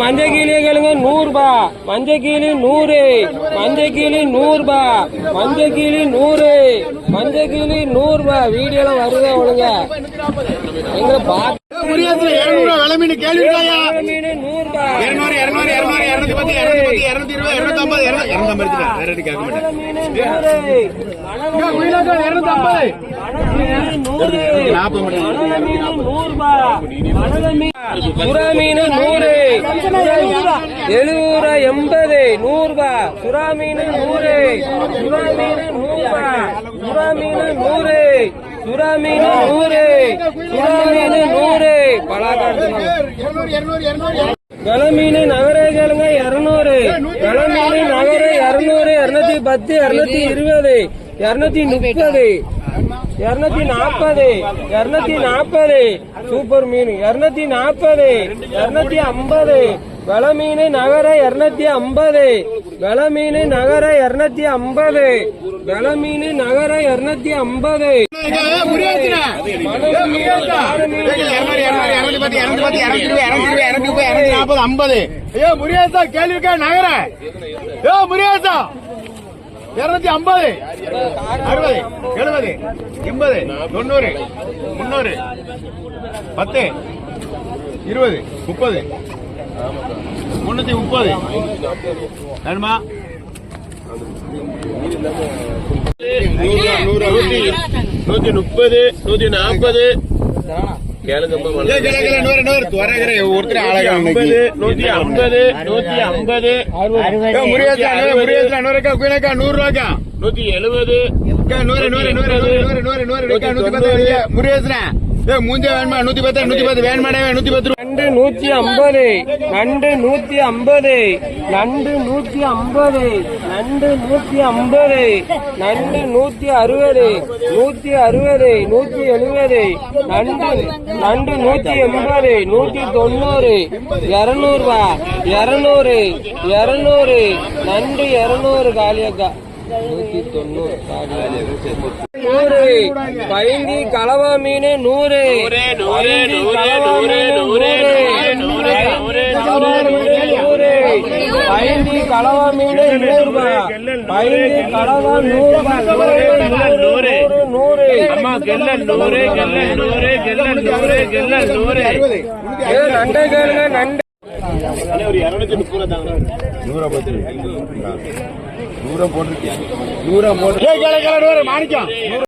மஞ்சள் கிளி கேளுங்க 100 ரூபாய். மஞ்சள் கிளி 100. மஞ்சள் கிளி 100 ரூபாய். மஞ்சள் கிளி 100. மஞ்சள் கிளி 100 ரூபாய். வீடியோலாம் வருதா ஒழுங்க எங்களை பார்த்து சுறா மீன் 100. 70 80 100 ரூபாய். சுறா மீன் 100. சுறா மீன் 100 ரூபாய். சுறா மீன் 100. சுறா மீன் 100. சுறா மீன் 100. பலாக்காடு கலமீன் நகரே கேளுங்க 200. கலமீன் நகரே 200. 210 220 230 240 240. சூப்பர் மீன் 240 250. வெளமீன் நகர 250. வெளமீன் நகர 250. வெளமீன் நகர 250. முருகேசா கேள்விக்கா நகர 250 60 70 70 80 90 300 10 20 30 330 வேணுமா 130 140 ஒருத்தர் 150 170 மூஞ்ச வேணுமா 110 110 வேணுமாடே 110 நண்டு 150. நண்டு 150. நண்டு 150. நண்டு 150. நண்டு 160. 160 170. நண்டு 180 190 200 ரூபாய். 200 200. நண்டு 200 காலியாக்கா 190 பைந்தி கலவா மீன் 100. பைந்தி கலவா மீன் 100 ரூபாய். பைந்தி கலவா 100 ரூபாய். 100 நண்டை கேளுங்க நண்டு ஒரு 230 தாங்க 100 போட்டிருக்கேன் 100 போட்டு மாணிக்கம்